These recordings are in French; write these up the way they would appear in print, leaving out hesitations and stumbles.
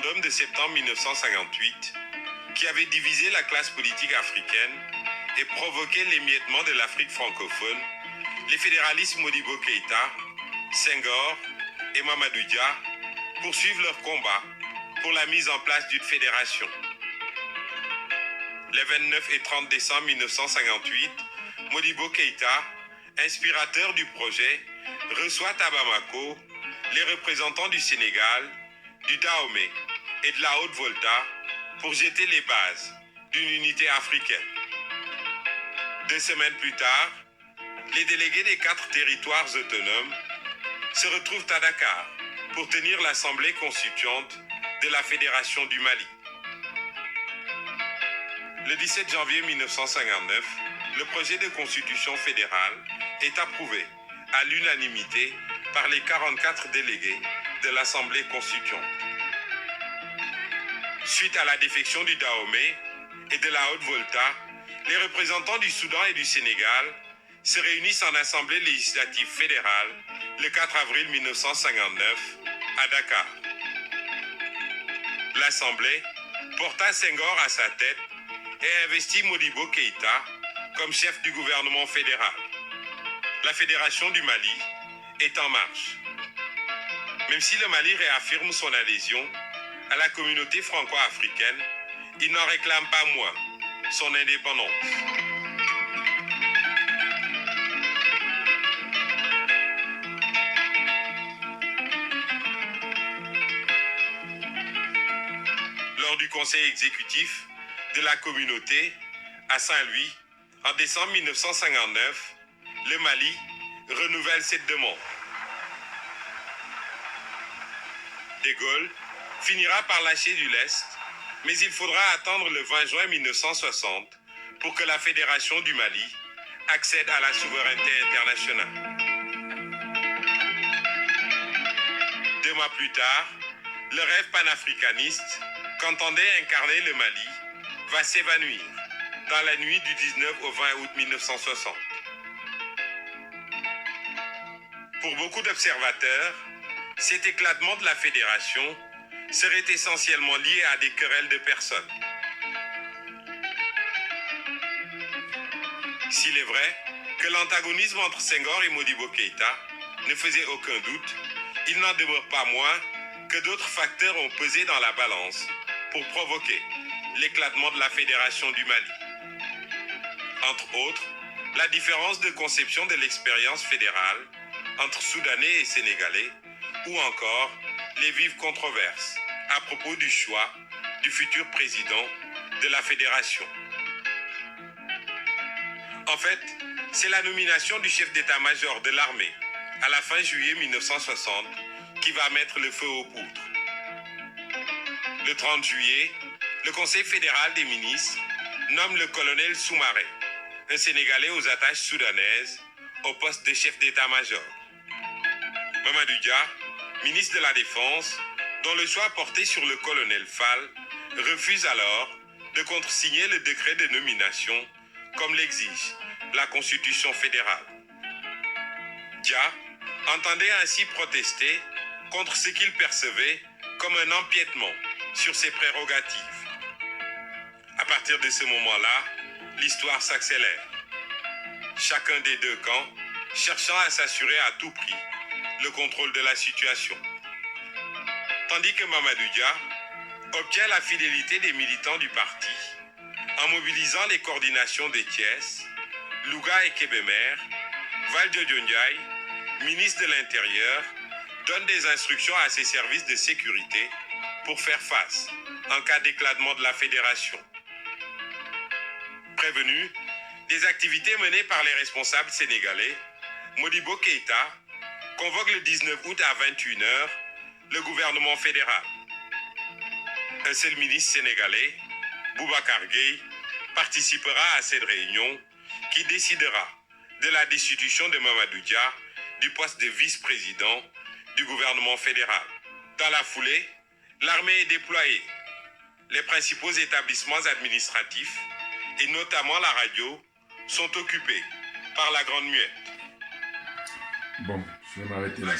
pogrom de septembre 1958, qui avait divisé la classe politique africaine et provoqué l'émiettement de l'Afrique francophone, les fédéralistes Modibo Keïta, Senghor et Mamadou Dia poursuivent leur combat pour la mise en place d'une fédération. Les 29 et 30 décembre 1958, Modibo Keïta, inspirateur du projet, reçoit à Bamako les représentants du Sénégal, du Dahomey et de la Haute-Volta pour jeter les bases d'une unité africaine. 2 semaines plus tard, les délégués des 4 territoires autonomes se retrouvent à Dakar pour tenir l'assemblée constituante de la Fédération du Mali. Le 17 janvier 1959, le projet de constitution fédérale est approuvé à l'unanimité par les 44 délégués de l'Assemblée constituante. Suite à la défection du Dahomey et de la Haute-Volta, les représentants du Soudan et du Sénégal se réunissent en Assemblée législative fédérale le 4 avril 1959 à Dakar. L'Assemblée porta Senghor à sa tête et investit Modibo Keïta comme chef du gouvernement fédéral. La Fédération du Mali est en marche. Même si le Mali réaffirme son adhésion à la communauté franco-africaine, il n'en réclame pas moins son indépendance. Lors du conseil exécutif de la communauté à Saint-Louis, en décembre 1959, le Mali renouvelle cette demande. De Gaulle finira par lâcher du lest, mais il faudra attendre le 20 juin 1960 pour que la Fédération du Mali accède à la souveraineté internationale. 2 mois plus tard, le rêve panafricaniste qu'entendait incarner le Mali va s'évanouir dans la nuit du 19 au 20 août 1960. Pour beaucoup d'observateurs, cet éclatement de la fédération serait essentiellement lié à des querelles de personnes. S'il est vrai que l'antagonisme entre Senghor et Modibo Keïta ne faisait aucun doute, il n'en demeure pas moins que d'autres facteurs ont pesé dans la balance pour provoquer l'éclatement de la Fédération du Mali. Entre autres, la différence de conception de l'expérience fédérale entre Soudanais et Sénégalais, ou encore les vives controverses à propos du choix du futur président de la Fédération. En fait, c'est la nomination du chef d'état-major de l'armée à la fin juillet 1960 qui va mettre le feu aux poudres. Le 30 juillet, le Conseil fédéral des ministres nomme le colonel Soumaré, un Sénégalais aux attaches soudanaises, au poste de chef d'état-major. Mamadou Dia, ministre de la Défense, dont le choix porté sur le colonel Fall, refuse alors de contresigner le décret de nomination comme l'exige la Constitution fédérale. Dia entendait ainsi protester contre ce qu'il percevait comme un empiètement sur ses prérogatives. À partir de ce moment-là, l'histoire s'accélère. Chacun des 2 camps cherchant à s'assurer à tout prix le contrôle de la situation. Tandis que Mamadou Dia obtient la fidélité des militants du parti en mobilisant les coordinations des Thiès, Louga et Kébémer, Valdiodio Ndiaye, ministre de l'Intérieur, donne des instructions à ses services de sécurité pour faire face en cas d'éclatement de la fédération. Prévenu des activités menées par les responsables sénégalais, Modibo Keïta convoque le 19 août à 21h le gouvernement fédéral. Un seul ministre sénégalais, Boubacar Gueye, participera à cette réunion qui décidera de la destitution de Mamadou Dia du poste de vice-président du gouvernement fédéral. Dans la foulée, l'armée est déployée. Les principaux établissements administratifs, et notamment la radio, sont occupés par la Grande Muette. Bon, je vais m'arrêter là.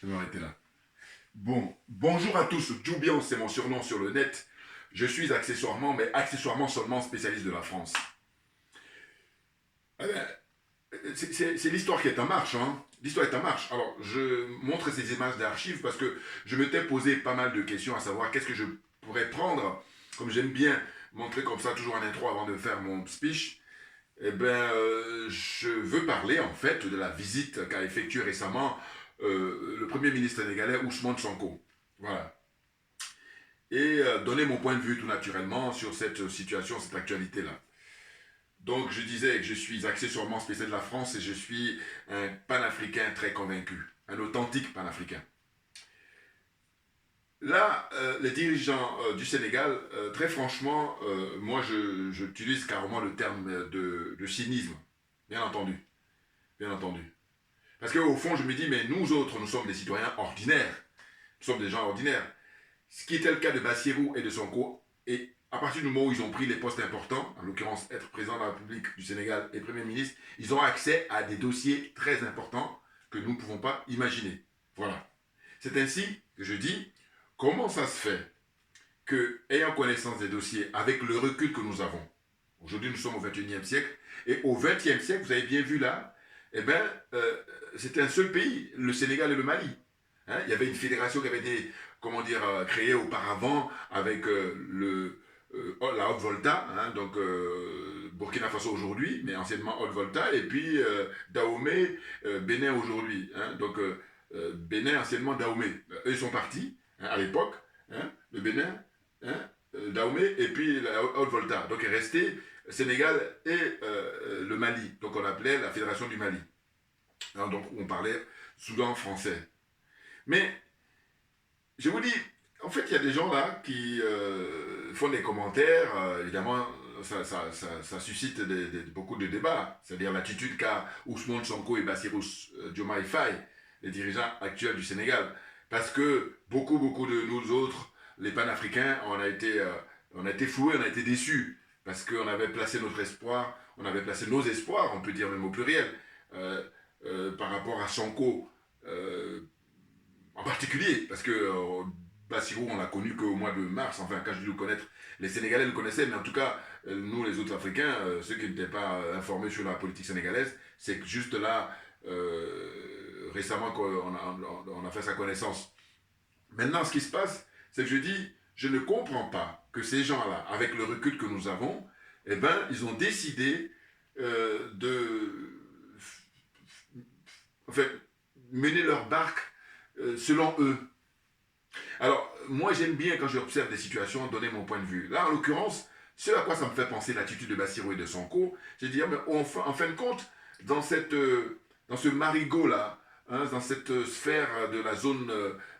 Je vais m'arrêter là. Bon, Bonjour à tous, Djoubian, c'est mon surnom sur le net. Je suis accessoirement, mais accessoirement seulement spécialiste de la France. Eh ben, c'est l'histoire qui est en marche, hein. L'histoire est en marche. Alors, je montre ces images d'archives parce que je m'étais posé pas mal de questions à savoir qu'est-ce que je pourrais prendre, comme j'aime bien montrer comme ça toujours en intro avant de faire mon speech. Je veux parler en fait de la visite qu'a effectuée récemment le Premier ministre sénégalais Ousmane Sonko. Voilà. Et donner mon point de vue tout naturellement sur cette situation, cette actualité-là. Donc je disais que je suis accessoirement spécialiste de la France et je suis un panafricain très convaincu, un authentique panafricain. Là, les dirigeants du Sénégal, très franchement, moi j'utilise carrément le terme de cynisme, bien entendu, bien entendu. Parce qu'au fond, je me dis, mais nous autres, nous sommes des citoyens ordinaires, nous sommes des gens ordinaires. Ce qui était le cas de Bassirou et de Sonko, et à partir du moment où ils ont pris les postes importants, en l'occurrence être président de la République du Sénégal et Premier ministre, ils ont accès à des dossiers très importants que nous ne pouvons pas imaginer. Voilà. C'est ainsi que je dis, comment ça se fait que, ayant connaissance des dossiers, avec le recul que nous avons, aujourd'hui nous sommes au XXIe siècle, et au XXe siècle, vous avez bien vu là, c'était un seul pays, le Sénégal et le Mali. Hein, il y avait une fédération qui avait été, créée auparavant avec la Haute-Volta, hein, donc Burkina Faso aujourd'hui, mais anciennement Haute-Volta, et puis Dahomey, Bénin aujourd'hui. Hein, donc Bénin, anciennement Dahomey. Eux sont partis hein, à l'époque, hein, le Bénin, hein, Dahomey, et puis la Haute-Volta. Donc est resté Sénégal et le Mali. Donc on appelait la Fédération du Mali. Hein, donc on parlait Soudan français. Mais je vous dis, en fait, il y a des gens là qui font des commentaires. Évidemment, ça suscite beaucoup de débats. C'est-à-dire l'attitude qu'a Ousmane Sonko et Bassirou Diomaye Faye, les dirigeants actuels du Sénégal. Parce que beaucoup de nous autres, les panafricains, on a été floués, on a été déçus. Parce qu'on avait placé notre espoir, on avait placé nos espoirs, on peut dire même au pluriel, par rapport à Sonko. En particulier, parce que Bassirou, on l'a connu qu'au mois de mars, enfin, quand je dis le connaître, les Sénégalais le connaissaient, mais en tout cas, nous, les autres Africains, ceux qui n'étaient pas informés sur la politique sénégalaise, c'est que juste là, récemment, qu'on a fait sa connaissance. Maintenant, ce qui se passe, c'est que je dis, je ne comprends pas que ces gens-là, avec le recul que nous avons, eh ben, ils ont décidé mener leur barque selon eux. Alors, moi j'aime bien quand j'observe des situations donner mon point de vue. Là, en l'occurrence, ce à quoi ça me fait penser l'attitude de Bassirou et de Sonko, c'est de dire, mais en fin de compte, dans ce marigot-là, hein, dans cette sphère de la zone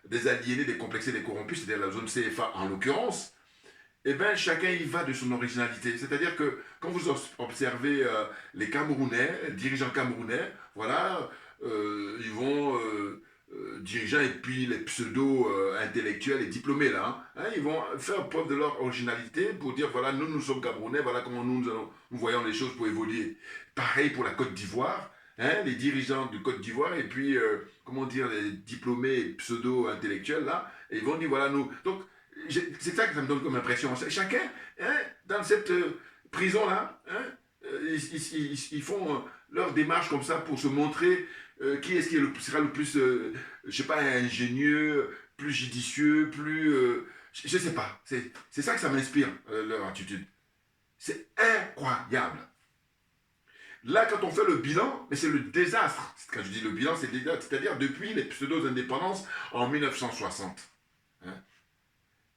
des aliénés, des complexés, des corrompus, c'est-à-dire la zone CFA en l'occurrence, eh bien, chacun y va de son originalité. C'est-à-dire que quand vous observez les Camerounais, les dirigeants camerounais, voilà, ils vont dirigeants et puis les pseudo-intellectuels et diplômés là, hein, ils vont faire preuve de leur originalité pour dire voilà, nous sommes Camerounais, voilà comment nous voyons les choses pour évoluer. Pareil pour la Côte d'Ivoire, hein, les dirigeants de Côte d'Ivoire et puis, les diplômés pseudo-intellectuels là, et ils vont dire voilà, nous. Donc, c'est ça que ça me donne comme impression. Chacun, hein, dans cette prison là, hein, ils font leur démarche comme ça pour se montrer qui est-ce qui sera le plus, je sais pas, ingénieux, plus judicieux, plus... je sais pas. C'est ça que ça m'inspire, leur attitude. C'est incroyable. Là, quand on fait le bilan, mais c'est le désastre. Quand je dis le bilan, c'est le désastre. C'est-à-dire depuis les pseudo-indépendances en 1960. Hein.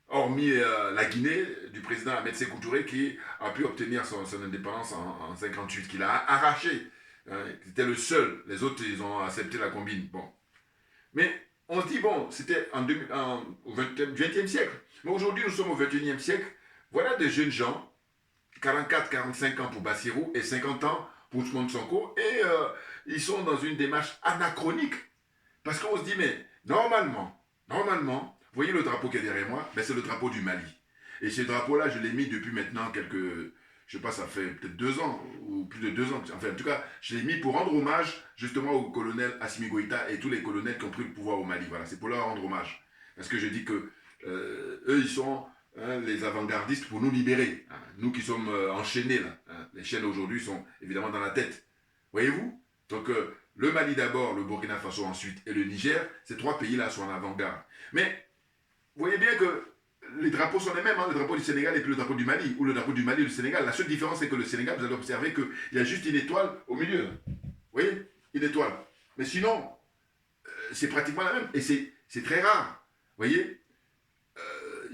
Hormis la Guinée, du président Ahmed Sékou Touré, qui a pu obtenir son indépendance en 1958, qu'il a arraché. Hein, c'était le seul. Les autres, ils ont accepté la combine. Bon. Mais on se dit, bon, c'était au XXe siècle. Mais aujourd'hui, nous sommes au XXIe siècle. Voilà des jeunes gens, 44, 45 ans pour Bassirou et 50 ans pour Ousmane Sonko, et ils sont dans une démarche anachronique. Parce qu'on se dit, mais normalement, vous voyez le drapeau qui est derrière moi, ben c'est le drapeau du Mali. Et ce drapeau-là, je l'ai mis depuis maintenant je sais pas, ça fait peut-être 2 ans, ou plus de 2 ans. Enfin, en tout cas, je l'ai mis pour rendre hommage justement au colonel Assimi Goïta et tous les colonels qui ont pris le pouvoir au Mali. Voilà, c'est pour leur rendre hommage. Parce que je dis que eux, ils sont les avant-gardistes pour nous libérer. Hein. Nous qui sommes enchaînés, là. Hein. Les chaînes aujourd'hui sont évidemment dans la tête. Voyez-vous? Donc, le Mali d'abord, le Burkina Faso ensuite et le Niger, ces trois pays-là sont en avant-garde. Mais, vous voyez bien que les drapeaux sont les mêmes, hein, le drapeau du Sénégal et puis le drapeau du Mali, ou le drapeau du Mali et du Sénégal. La seule différence, c'est que le Sénégal, vous allez observer qu'il y a juste une étoile au milieu. Vous voyez? Une étoile. Mais sinon, c'est pratiquement la même. Et c'est très rare. Vous voyez?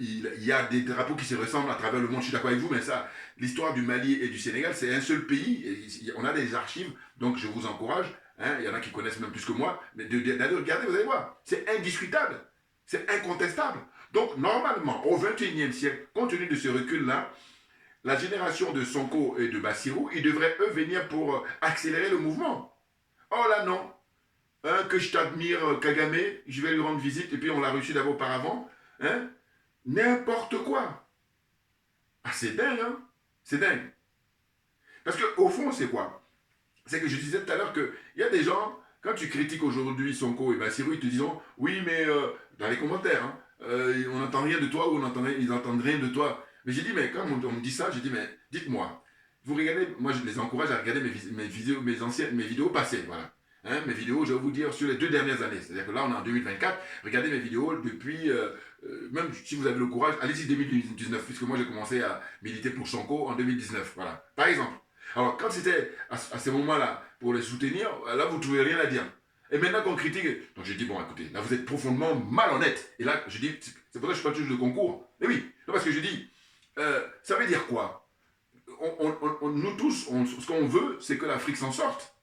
Il y a des drapeaux qui se ressemblent à travers le monde, je suis d'accord avec vous, mais ça, l'histoire du Mali et du Sénégal, c'est un seul pays. Et on a des archives, donc je vous encourage. Hein, il y en a qui connaissent même plus que moi, mais d'aller regarder, vous allez voir. C'est indiscutable. C'est incontestable. Donc, normalement, au XXIe siècle, compte tenu de ce recul-là, la génération de Sonko et de Bassirou, ils devraient, eux, venir pour accélérer le mouvement. Oh là, non. Hein, que je t'admire, Kagame, je vais lui rendre visite, et puis on l'a reçu d'abord auparavant. Hein? N'importe quoi. Ah, c'est dingue, hein? C'est dingue. Parce qu'au fond, c'est quoi? C'est que je disais tout à l'heure qu'il y a des gens, quand tu critiques aujourd'hui Sonko et Bassirou, ils te diront, oui, mais dans les commentaires, hein, on n'entend rien de toi ou ils n'entendent rien de toi. Mais j'ai dit, mais quand on me dit ça, j'ai dit, mais dites-moi, vous regardez, moi je les encourage à regarder mes vidéos passées, voilà. Hein, mes vidéos, je vais vous dire, sur les 2 dernières années. C'est-à-dire que là, on est en 2024, regardez mes vidéos depuis, même si vous avez le courage, allez-y 2019, puisque moi j'ai commencé à militer pour Sonko en 2019, voilà. Par exemple. Alors, quand c'était à ces moments-là, pour les soutenir, là, vous ne trouvez rien à dire. Et maintenant qu'on critique, donc j'ai dit, bon, écoutez, là, vous êtes profondément malhonnête. Et là, je dis, c'est pour ça que je ne suis pas toujours de concours. Mais oui, non, parce que je dis, ça veut dire quoi? Nous tous, ce qu'on veut, c'est que l'Afrique s'en sorte.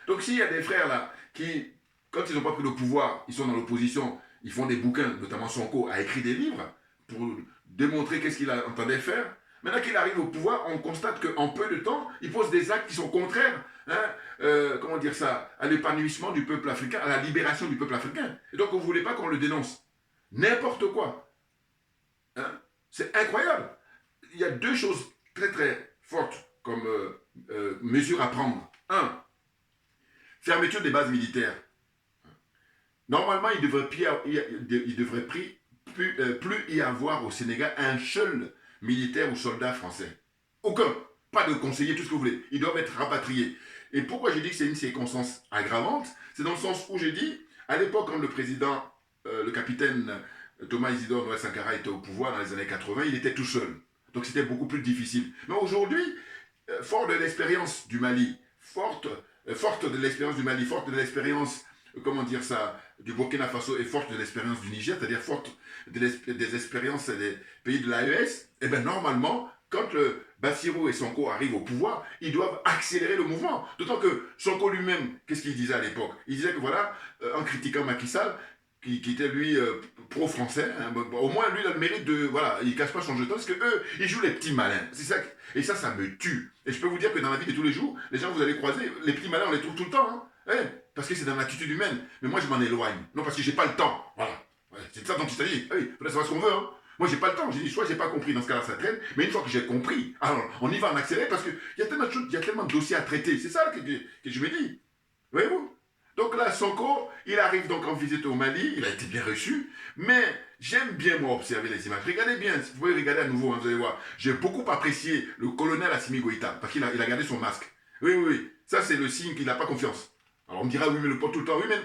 Donc, s'il y a des frères, là, qui, quand ils n'ont pas pris le pouvoir, ils sont dans l'opposition, ils font des bouquins, notamment Sonko a écrit des livres pour démontrer qu'est-ce qu'il entendait faire. Maintenant qu'il arrive au pouvoir, on constate qu'en peu de temps, il pose des actes qui sont contraires, hein, comment dire ça, à l'épanouissement du peuple africain, à la libération du peuple africain. Et donc, vous ne voulez pas qu'on le dénonce. N'importe quoi. Hein? C'est incroyable. Il y a 2 choses très très fortes comme mesures à prendre. 1. Fermeture des bases militaires. Normalement, il ne devrait plus y avoir au Sénégal un seul militaire ou soldat français. Aucun. Pas de conseiller, tout ce que vous voulez. Ils doivent être rapatriés. Et pourquoi je dis que c'est une circonstance aggravante? C'est dans le sens où j'ai dit, à l'époque, quand le président, le capitaine Thomas Isidore Noël Sankara était au pouvoir dans les années 80, il était tout seul. Donc c'était beaucoup plus difficile. Mais aujourd'hui, fort de l'expérience du Mali, forte de l'expérience du Mali, forte de l'expérience, comment dire ça, du Burkina Faso et forte de l'expérience du Niger, c'est-à-dire forte des expériences des pays de l'AES, et bien normalement, quand le Bassirou et Sonko arrivent au pouvoir, ils doivent accélérer le mouvement. D'autant que Sonko lui-même, qu'est-ce qu'il disait à l'époque? Il disait que voilà, en critiquant Macky Sall, qui était lui pro-français, hein, au moins lui il a le mérite de, voilà, il cache pas son jeton, parce que eux, ils jouent les petits malins. C'est ça, et ça me tue. Et je peux vous dire que dans la vie de tous les jours, les gens que vous allez croiser, les petits malins, on les trouve tout le temps, hein. Ouais, parce que c'est dans l'attitude humaine. Mais moi, je m'en éloigne. Non, parce que j'ai pas le temps. Voilà. Ouais, c'est ça dont il s'agit. Oui, il faudrait savoir ce qu'on veut. Hein. Moi, j'ai pas le temps. J'ai dit, soit j'ai pas compris, dans ce cas-là, ça traîne. Mais une fois que j'ai compris, alors on y va en accéléré parce qu'il y a tellement de choses, il y a tellement de dossiers à traiter. C'est ça que je me dis. Voyez-vous? Donc là, Sonko, il arrive donc en visite au Mali. Il a été bien reçu. Mais j'aime bien, moi, observer les images. Regardez bien. Vous pouvez regarder à nouveau, hein, vous allez voir. J'ai beaucoup apprécié le colonel Assimi Goïta parce qu'il a gardé son masque. Oui, oui, oui. Ça, c'est le signe qu'il n'a pas confiance. Alors on me dira, oui, mais le porte tout le temps. Oui, mais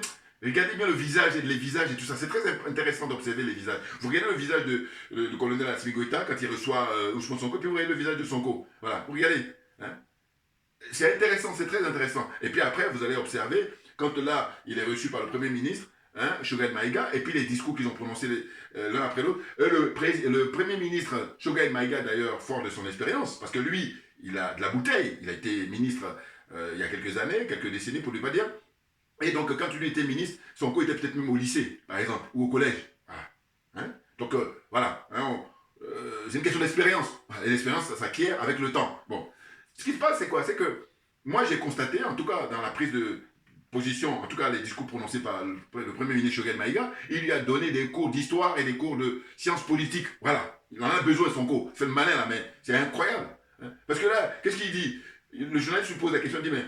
regardez bien le visage et les visages et tout ça. C'est très intéressant d'observer les visages. Vous regardez le visage du colonel Assimi Goïta quand il reçoit Ousmane Sonko, puis vous regardez le visage de Sonko. Voilà, vous regardez. Hein? C'est intéressant, c'est très intéressant. Et puis après, vous allez observer, quand là, il est reçu par le Premier ministre, hein, Choguel Maïga, et puis les discours qu'ils ont prononcés l'un après l'autre. Le Premier ministre, Choguel Maïga, d'ailleurs, fort de son expérience, parce que lui, il a de la bouteille. Il a été ministre il y a quelques années, quelques décennies, pour ne pas dire. Et donc, quand lui était ministre, Sonko était peut-être même au lycée, par exemple, ou au collège. Voilà. Hein? Donc, voilà. Hein, c'est une question d'expérience. Et l'expérience, ça s'acquiert avec le temps. Bon. Ce qui se passe, c'est quoi? C'est que moi, j'ai constaté, en tout cas, dans la prise de position, en tout cas, les discours prononcés par le Premier ministre Choguel Maïga, il lui a donné des cours d'histoire et des cours de sciences politiques. Voilà. Il en a besoin, Sonko. C'est le malin, là, mais c'est incroyable. Hein? Parce que là, qu'est-ce qu'il dit? Le journaliste lui pose la question, il dit, mais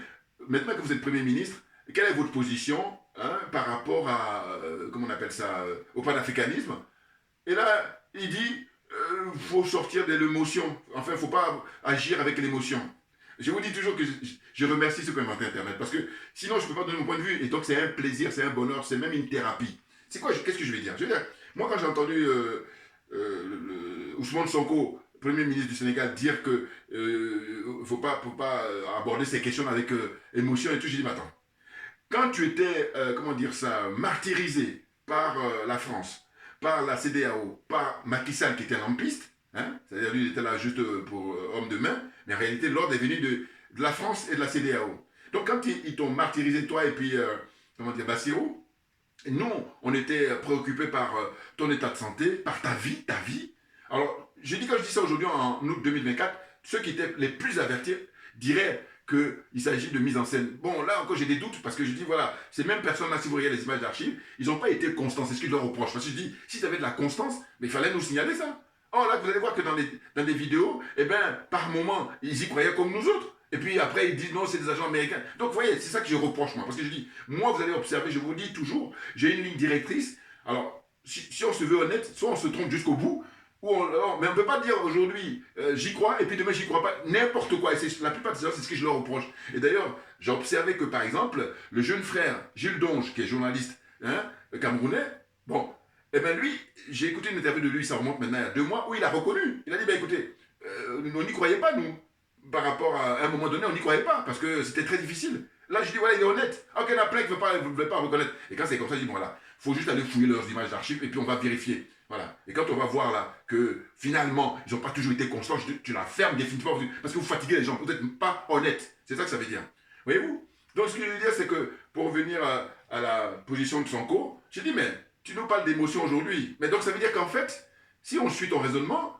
maintenant que vous êtes Premier ministre, quelle est votre position, hein, par rapport à, comment on appelle ça, au panafricanisme, Et là, il dit, faut sortir de l'émotion. Enfin, il ne faut pas agir avec l'émotion. Je vous dis toujours que je remercie ceux qui ont inventé Internet, parce que sinon, je ne peux pas donner mon point de vue. Et donc, c'est un plaisir, c'est un bonheur, c'est même une thérapie. C'est quoi, qu'est-ce que je vais dire? Je veux dire, moi, quand j'ai entendu Ousmane Sonko, Premier ministre du Sénégal, dire que faut pas aborder ces questions avec émotion et tout, j'ai dit, mais attends, quand tu étais, comment dire ça, martyrisé par la France, par la CEDEAO, par Macky Sall qui était en piste, hein, c'est-à-dire lui il était là juste pour homme de main, mais en réalité l'ordre est venu de la France et de la CEDEAO. Donc quand ils t'ont martyrisé toi et puis, comment dire, Bassirou, nous on était préoccupés par ton état de santé, par ta vie, ta vie. Alors je dis quand je dis ça aujourd'hui en août 2024, ceux qui étaient les plus avertis diraient qu'il s'agit de mise en scène. Bon, là encore, j'ai des doutes parce que je dis, voilà, ces mêmes personnes-là, si vous regardez les images d'archives, ils n'ont pas été constants. C'est ce que je leur reproche. Parce que je dis, si tu avais de la constance, mais il fallait nous signaler ça. Or, là, vous allez voir que dans les vidéos, eh ben, par moment, ils y croyaient comme nous autres. Et puis après, ils disent non, c'est des agents américains. Donc, vous voyez, c'est ça que je reproche, moi. Parce que je dis, moi, vous allez observer, je vous dis toujours, j'ai une ligne directrice. Alors, si on se veut honnête, soit on se trompe jusqu'au bout, mais on ne peut pas dire aujourd'hui j'y crois et puis demain j'y crois pas, n'importe quoi. Et la plupart des gens, c'est ce que je leur reproche. Et d'ailleurs, j'ai observé que par exemple, le jeune frère Gilles Donge, qui est journaliste hein, camerounais, bon, et bien lui, j'ai écouté une interview de lui, ça remonte maintenant à 2 mois, où il a reconnu. Il a dit, ben écoutez, on n'y croyait pas nous. Par rapport à un moment donné, on n'y croyait pas parce que c'était très difficile. Là, je dis, voilà, il est honnête. Ok, il y en a plein qui ne veulent pas reconnaître. Et quand c'est comme ça, je dis, bon, voilà, il faut juste aller fouiller leurs images d'archives et puis on va vérifier. Voilà. Et quand on va voir là que finalement, ils n'ont pas toujours été constants, tu la fermes définitivement parce que vous fatiguez les gens. Vous n'êtes pas honnête. C'est ça que ça veut dire. Voyez-vous? Donc ce que je veux dire, c'est que pour revenir à la position de Sonko, j'ai dit, mais tu nous parles d'émotion aujourd'hui. Mais donc ça veut dire qu'en fait, si on suit ton raisonnement,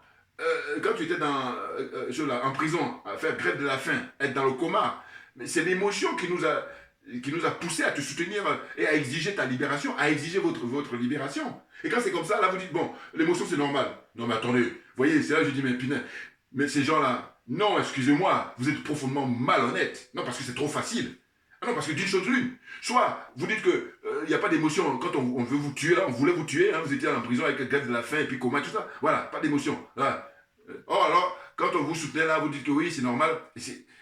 quand tu étais en prison, à faire grève de la faim, être dans le coma, mais c'est l'émotion qui nous a poussé à te soutenir et à exiger ta libération, à exiger votre libération. Et quand c'est comme ça, là vous dites, bon, l'émotion c'est normal. Non mais attendez, vous voyez, c'est là que je dis, mais putain, mais ces gens-là, non, excusez-moi, vous êtes profondément malhonnête. Non, parce que c'est trop facile. Ah non, parce que d'une chose l'une, soit vous dites que il n'y a pas d'émotion quand on veut vous tuer, là, on voulait vous tuer, hein, vous étiez en prison avec grève de la faim et puis coma, tout ça, voilà, pas d'émotion. Voilà. Or alors, quand on vous soutenait là, vous dites que oui, c'est normal.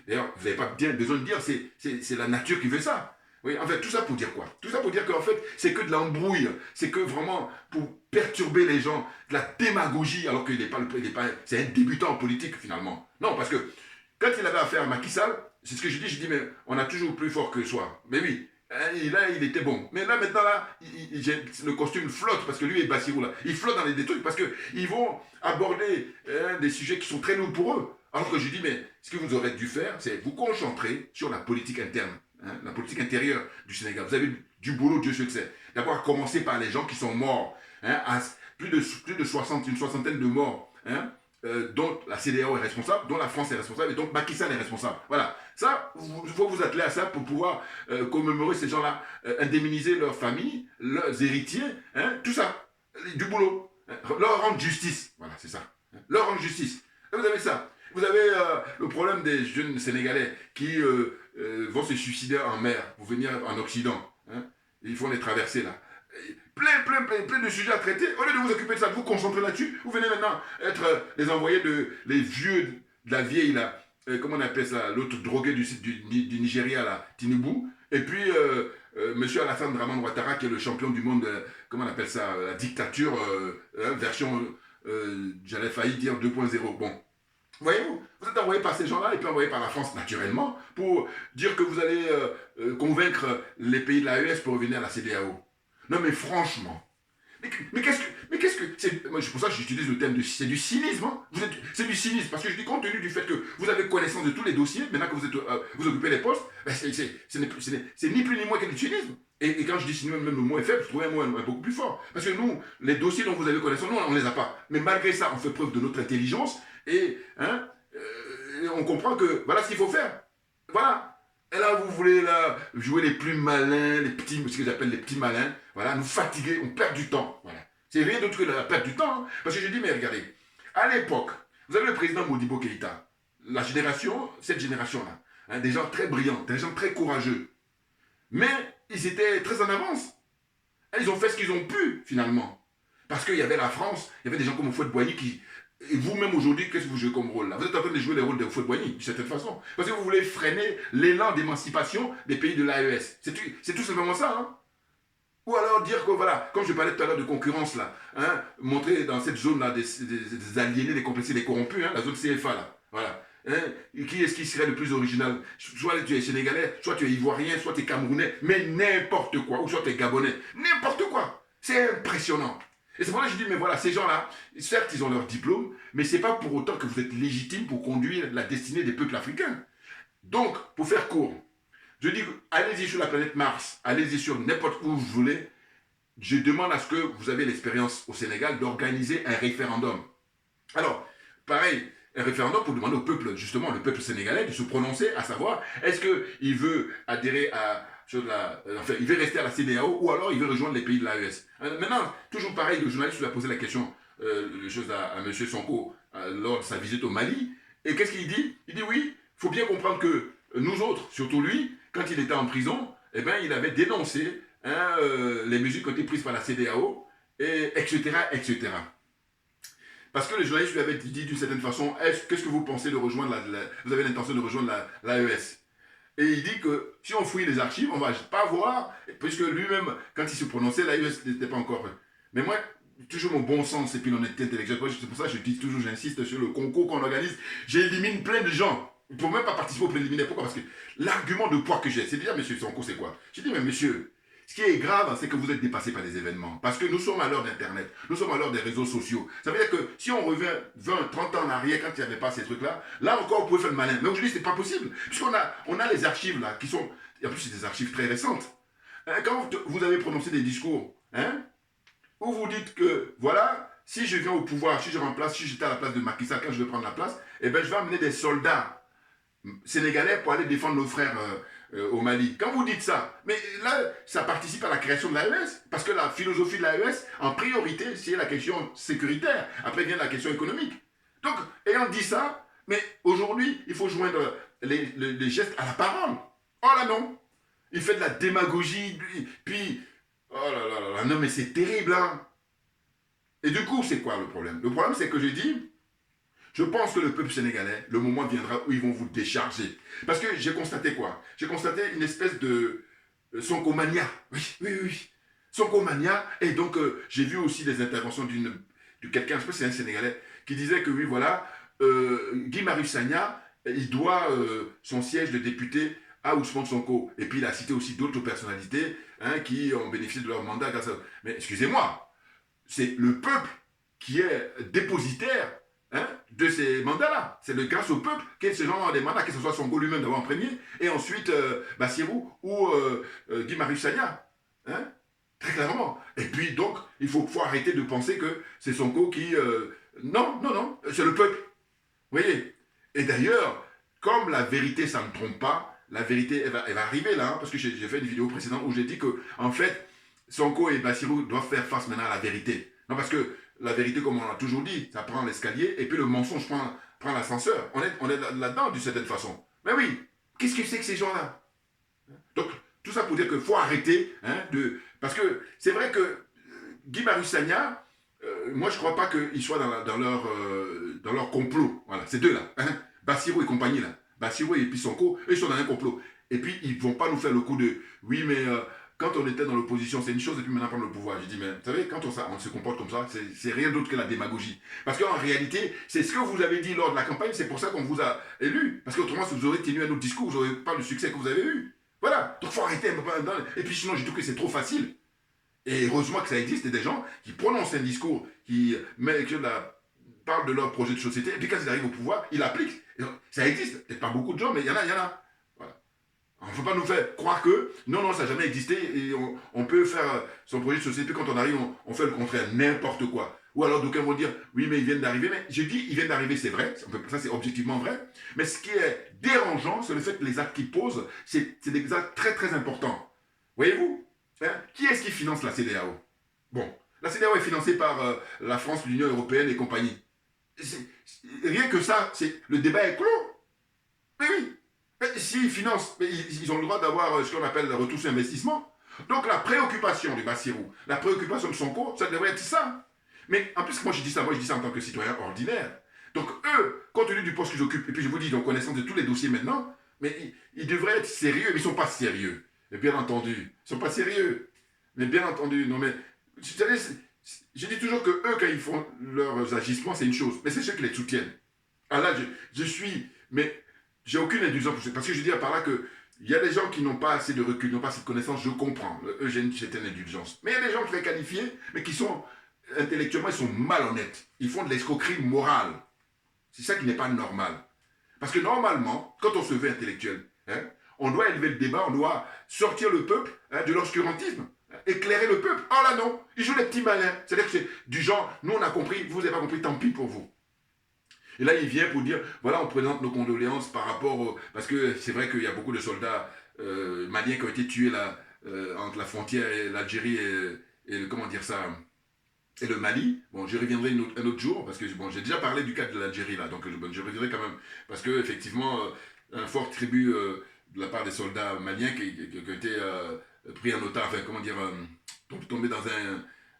D'ailleurs, vous n'avez pas bien besoin de dire, c'est la nature qui veut ça. Oui, en fait, tout ça pour dire quoi? Tout ça pour dire qu'en fait, c'est que de l'embrouille, c'est que vraiment pour perturber les gens, de la démagogie, alors qu'il n'est pas, c'est un débutant en politique finalement. Non, parce que quand il avait affaire à Macky Sall, c'est ce que je dis, mais on a toujours plus fort que soi. Mais oui, là, il était bon. Mais là, maintenant, là, le costume flotte, parce que lui et Bassirou, là, ils flottent dans des trucs, parce qu'ils vont aborder des sujets qui sont très lourds pour eux. Alors que je dis, mais ce que vous aurez dû faire, c'est vous concentrer sur la politique interne, hein, la politique intérieure du Sénégal. Vous avez du boulot, Dieu sait que c'est. D'abord, à commencer par les gens qui sont morts, hein, à plus de 60, une soixantaine de morts, hein, dont la CEDEAO est responsable, dont la France est responsable, et donc Macky Sall est responsable. Voilà. Ça, il faut vous atteler à ça pour pouvoir commémorer ces gens-là, indemniser leurs familles, leurs héritiers, hein, tout ça. Du boulot. Hein, leur rendre justice. Voilà, c'est ça. Hein, leur rendre justice. Et vous avez ça. Vous avez le problème des jeunes Sénégalais qui vont se suicider en mer pour venir en Occident. Hein, ils font les traversées là. Plein de sujets à traiter. Au lieu de vous occuper de ça, de vous concentrer là-dessus, vous venez maintenant être les envoyés les vieux de la vieille, là, comment on appelle ça, l'autre drogué du Nigeria, là, Tinubu, et puis monsieur Alassane Draman Ouattara, qui est le champion du monde, comment on appelle ça, la dictature, version, j'allais failli dire 2.0. Bon. Voyez-vous, vous êtes envoyé par ces gens-là et puis envoyé par la France naturellement pour dire que vous allez convaincre les pays de l'AES pour revenir à la CEDEAO. Non mais franchement, mais qu'est-ce que c'est pour ça que j'utilise le terme c'est du cynisme, hein. C'est du cynisme parce que je dis compte tenu du fait que vous avez connaissance de tous les dossiers, maintenant que vous occupez les postes, ben c'est ni plus ni moins que du cynisme. Et quand je dis cynisme, même le mot est faible, je trouve un mot beaucoup plus fort. Parce que nous, les dossiers dont vous avez connaissance, nous on ne les a pas. Mais malgré ça, on fait preuve de notre intelligence et hein, on comprend que voilà ce qu'il faut faire. Voilà. Et là, vous voulez là, jouer les plus malins, ce que j'appelle les petits malins, voilà, nous fatiguer, on perd du temps. Voilà. C'est rien d'autre que la perte du temps. Hein. Parce que je dis, mais regardez, à l'époque, vous avez le président Modibo Keïta, cette génération-là, hein, des gens très brillants, des gens très courageux. Mais ils étaient très en avance. Et ils ont fait ce qu'ils ont pu, finalement. Parce qu'il y avait la France, il y avait des gens comme Houphouët-Boigny qui... Et vous-même aujourd'hui, qu'est-ce que vous jouez comme rôle là? Vous êtes en train de jouer les rôles de Houphouët-Boigny, d'une certaine façon. Parce que vous voulez freiner l'élan d'émancipation des pays de l'AES. C'est tout simplement ça, hein? Ou alors dire que voilà, comme je parlais tout à l'heure de concurrence là, hein, montrer dans cette zone là des aliénés, des complexés, des corrompus, hein, la zone CFA là, voilà. Hein, qui est-ce qui serait le plus original? Soit tu es sénégalais, soit tu es ivoirien, soit tu es camerounais, mais n'importe quoi, ou soit tu es gabonais, n'importe quoi. C'est impressionnant. Et c'est pour ça que je dis, mais voilà, ces gens-là, certes ils ont leur diplôme, mais c'est pas pour autant que vous êtes légitime pour conduire la destinée des peuples africains. Donc, pour faire court, je dis, allez-y sur la planète Mars, allez-y sur n'importe où vous voulez. Je demande à ce que vous avez l'expérience au Sénégal d'organiser un référendum. Alors, pareil, un référendum pour demander au peuple, justement, le peuple sénégalais, de se prononcer, à savoir, est-ce qu'il veut adhérer à... Enfin, il veut rester à la CEDEAO ou alors il veut rejoindre les pays de l'AES. Maintenant, toujours pareil, le journaliste lui a posé la question à M. Sonko lors de sa visite au Mali. Et qu'est-ce qu'il dit? Il dit oui, il faut bien comprendre que nous autres, surtout lui, quand il était en prison, eh ben, il avait dénoncé les mesures qui ont été prises par la CEDEAO, etc., etc. Parce que le journaliste lui avait dit d'une certaine façon, qu'est-ce que vous pensez de rejoindre vous avez l'intention de rejoindre l'AES? Et il dit que si on fouille les archives, on ne va pas voir, puisque lui-même, quand il se prononçait, l'AES n'était pas encore... Mais moi, toujours mon bon sens et puis l'honnêteté intellectuelle, c'est pour ça que je dis toujours, j'insiste sur le concours qu'on organise, j'élimine plein de gens. Il ne faut même pas participer au préliminaire. Pourquoi? Parce que l'argument de poids que j'ai, c'est déjà, monsieur Sonko, c'est quoi? Je dis, mais monsieur, ce qui est grave, c'est que vous êtes dépassé par des événements. Parce que nous sommes à l'heure d'Internet, nous sommes à l'heure des réseaux sociaux. Ça veut dire que si on revient 20, 30 ans en arrière, quand il n'y avait pas ces trucs-là, là encore, on pouvait faire le malin. Mais aujourd'hui, ce n'est pas possible. Puisqu'on a les archives, là, qui sont... Et en plus, c'est des archives très récentes. Quand vous avez prononcé des discours, où vous dites que, voilà, si je viens au pouvoir, si je remplace, si j'étais à la place de Macky Sall, quand je vais prendre la place, eh ben, je vais amener des soldats sénégalais pour aller défendre nos frères au Mali. Quand vous dites ça, mais là, ça participe à la création de l'AES, parce que la philosophie de l'AES, en priorité, c'est la question sécuritaire. Après vient la question économique. Donc, ayant dit ça, mais aujourd'hui, il faut joindre les gestes à la parole. Oh là non, il fait de la démagogie, puis oh là là là, non mais c'est terrible, hein. Et du coup, c'est quoi le problème? Le problème, c'est que je dis, je pense que le peuple sénégalais, le moment viendra où ils vont vous décharger. Parce que j'ai constaté quoi? J'ai constaté une espèce de Sonkomania. Oui. Sonkomania. Et donc, j'ai vu aussi des interventions de quelqu'un, je sais pas si c'est un Sénégalais, qui disait que oui, voilà, Guy Marius Sagna, il doit son siège de député à Ousmane Sonko. Et puis, il a cité aussi d'autres personnalités qui ont bénéficié de leur mandat grâce à... Mais excusez-moi, c'est le peuple qui est dépositaire de ces mandats-là. C'est grâce au peuple que ce genre des mandats, que ce soit Sonko lui-même d'abord en premier, et ensuite Bassirou ou Guy Marius Sagna. Très clairement. Et puis donc, il faut arrêter de penser que c'est Sonko qui... Non, c'est le peuple. Vous voyez? Et d'ailleurs, comme la vérité, ça ne trompe pas, la vérité, elle va arriver là, parce que j'ai fait une vidéo précédente où j'ai dit que, en fait, Sonko et Bassirou doivent faire face maintenant à la vérité. Non, parce que la vérité, comme on l'a toujours dit, ça prend l'escalier, et puis le mensonge prend l'ascenseur. On est là-dedans, d'une certaine façon. Mais oui, qu'est-ce que c'est que ces gens-là? Donc, tout ça pour dire qu'il faut arrêter Parce que c'est vrai que Guy Marius Sagna, moi je ne crois pas qu'ils soient dans leur complot. Voilà, ces deux-là. Bassirou et compagnie, là. Bassirou et puis Sonko, eux, ils sont dans un complot. Et puis, ils ne vont pas nous faire le coup de « Oui, mais... quand on était dans l'opposition, c'est une chose, et puis maintenant prendre le pouvoir. » J'ai dit, mais vous savez, quand on se comporte comme ça, c'est rien d'autre que la démagogie. Parce qu'en réalité, c'est ce que vous avez dit lors de la campagne, c'est pour ça qu'on vous a élu. Parce qu'autrement, si vous aurez tenu un autre discours, vous n'aurez pas le succès que vous avez eu. Voilà. Donc, il faut arrêter. Et puis sinon, j'ai trouvé que c'est trop facile. Et heureusement que ça existe, et des gens qui prononcent un discours, qui parlent de leur projet de société, et puis quand ils arrivent au pouvoir, ils l'appliquent. Ça existe. Peut-être pas beaucoup de gens, mais il y en a. On ne faut pas nous faire croire que non, ça n'a jamais existé et on peut faire son projet de société, puis quand on arrive, on fait le contraire, n'importe quoi. Ou alors d'aucuns vont dire, oui, mais ils viennent d'arriver. Mais je dis, ils viennent d'arriver, c'est vrai, ça c'est objectivement vrai. Mais ce qui est dérangeant, c'est le fait que les actes qu'ils posent, c'est des actes très très importants. Voyez-vous, qui est-ce qui finance la CEDEAO? Bon, la CEDEAO est financée par la France, l'Union européenne et compagnie. Rien que ça, le débat est clos. Mais oui. S'ils financent, ils ont le droit d'avoir ce qu'on appelle le retour sur investissement. Donc la préoccupation de Bassirou, la préoccupation de Sonko, ça devrait être ça. Mais en plus, moi je dis ça en tant que citoyen ordinaire. Donc eux, compte tenu du poste qu'ils occupent, et puis je vous dis, ils ont connaissance de tous les dossiers maintenant, mais ils devraient être sérieux, mais ils ne sont pas sérieux. Et bien entendu, ils ne sont pas sérieux. Mais bien entendu, non mais, vous savez, je dis toujours que eux, quand ils font leurs agissements, c'est une chose, mais c'est ceux qui les soutiennent. Ah là, je suis, mais j'ai aucune indulgence pour ça, parce que je dis par là que il y a des gens qui n'ont pas assez de recul, n'ont pas assez de connaissances, je comprends. Eux, j'ai une certaine indulgence. Mais il y a des gens très qualifiés, mais qui sont, intellectuellement, ils sont malhonnêtes. Ils font de l'escroquerie morale. C'est ça qui n'est pas normal. Parce que normalement, quand on se veut intellectuel, hein, on doit élever le débat, on doit sortir le peuple de l'obscurantisme, éclairer le peuple. Oh là non, ils jouent les petits malins. C'est-à-dire que c'est du genre, nous on a compris, vous n'avez pas compris, tant pis pour vous. Et là, il vient pour dire, voilà, on présente nos condoléances par rapport au... Parce que c'est vrai qu'il y a beaucoup de soldats maliens qui ont été tués là, entre la frontière et l'Algérie et comment dire ça, et le Mali. Bon, j'y reviendrai un autre jour, parce que bon, j'ai déjà parlé du cas de l'Algérie, là, donc je reviendrai quand même. Parce que effectivement, un fort tribut de la part des soldats maliens qui ont été pris en otage, enfin, comment dire, tombés dans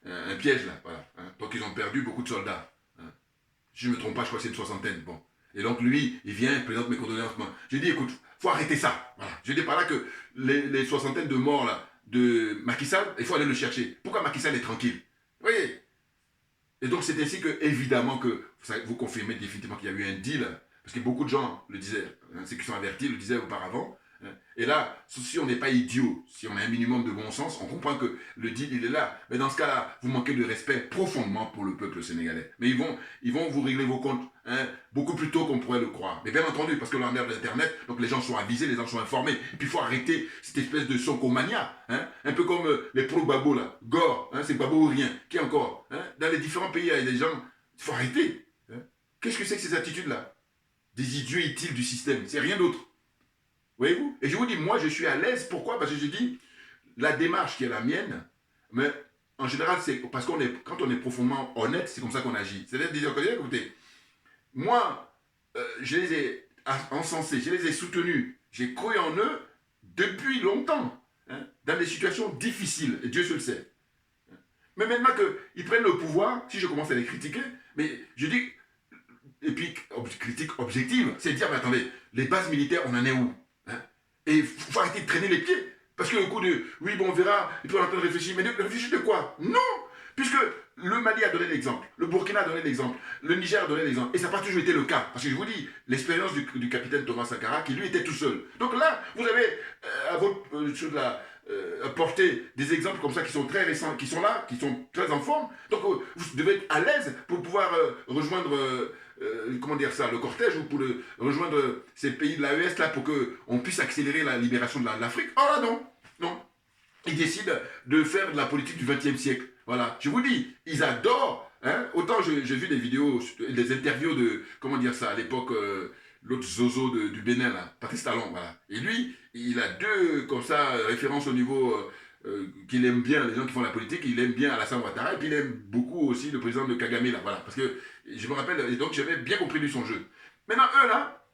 un piège, là, voilà. Hein. Donc ils ont perdu beaucoup de soldats. Si je ne me trompe pas, je crois que c'est une soixantaine. Bon. Et donc lui, il vient, il présente mes condoléances. J'ai dit, écoute, faut arrêter ça. Voilà. Je dis par là que les soixantaines de morts là, de Macky Sall, il faut aller le chercher. Pourquoi Macky Sall est tranquille? Vous voyez? Et donc c'est ainsi que, évidemment, que vous confirmez définitivement qu'il y a eu un deal, parce que beaucoup de gens le disaient, hein, ceux qui sont avertis le disaient auparavant. Hein. Et là, si on n'est pas idiot, si on a un minimum de bon sens, on comprend que le deal, il est là. Mais dans ce cas-là, vous manquez de respect profondément pour le peuple sénégalais. Mais ils vont vous régler vos comptes hein, beaucoup plus tôt qu'on pourrait le croire. Mais bien entendu, parce que l'on a l'Internet, donc les gens sont avisés, les gens sont informés. Et puis il faut arrêter cette espèce de soncomania. Hein, un peu comme les pro-babos là. Gore, hein, c'est babo ou rien. Qui encore hein, dans les différents pays, il y a des gens... Il faut arrêter. Hein. Qu'est-ce que c'est que ces attitudes-là? Des idiots utiles du système. C'est rien d'autre. Voyez-vous? Et je vous dis, moi, je suis à l'aise. Pourquoi? Parce que je dis, la démarche qui est la mienne, mais en général, c'est parce quand on est profondément honnête, c'est comme ça qu'on agit. C'est-à-dire de dire, écoutez, moi, je les ai encensés, je les ai soutenus, j'ai cru en eux depuis longtemps, hein, dans des situations difficiles, et Dieu se le sait. Mais maintenant qu'ils prennent le pouvoir, si je commence à les critiquer, mais je dis, et puis, critique objective, c'est de dire, mais attendez, les bases militaires, on en est où? Et il faut arrêter de traîner les pieds. Parce que le coup de, oui, bon, on verra, et puis on est en train de réfléchir. Mais réfléchir de quoi? Non. Puisque le Mali a donné l'exemple, le Burkina a donné l'exemple, le Niger a donné l'exemple. Et ça n'a pas toujours été le cas. Parce que je vous dis, l'expérience du capitaine Thomas Sankara, qui lui était tout seul. Donc là, vous avez à votre portée des exemples comme ça qui sont très récents, qui sont là, qui sont très en forme. Donc vous devez être à l'aise pour pouvoir rejoindre... comment dire ça, le cortège ou pour rejoindre ces pays de l'AES là pour qu'on puisse accélérer la libération de l'Afrique. Oh là non, non. Ils décident de faire de la politique du XXe siècle. Voilà, je vous dis, ils adorent. Hein. Autant j'ai vu des vidéos, des interviews de, comment dire ça, à l'époque, l'autre zozo du Bénin là, Patrice Talon, voilà. Et lui, il a deux, comme ça, références au niveau... qu'il aime bien les gens qui font la politique, il aime bien Alassane Ouattara, et puis il aime beaucoup aussi le président de Kagame là, voilà, parce que je me rappelle, et donc j'avais bien compris lui son jeu. Maintenant eux là,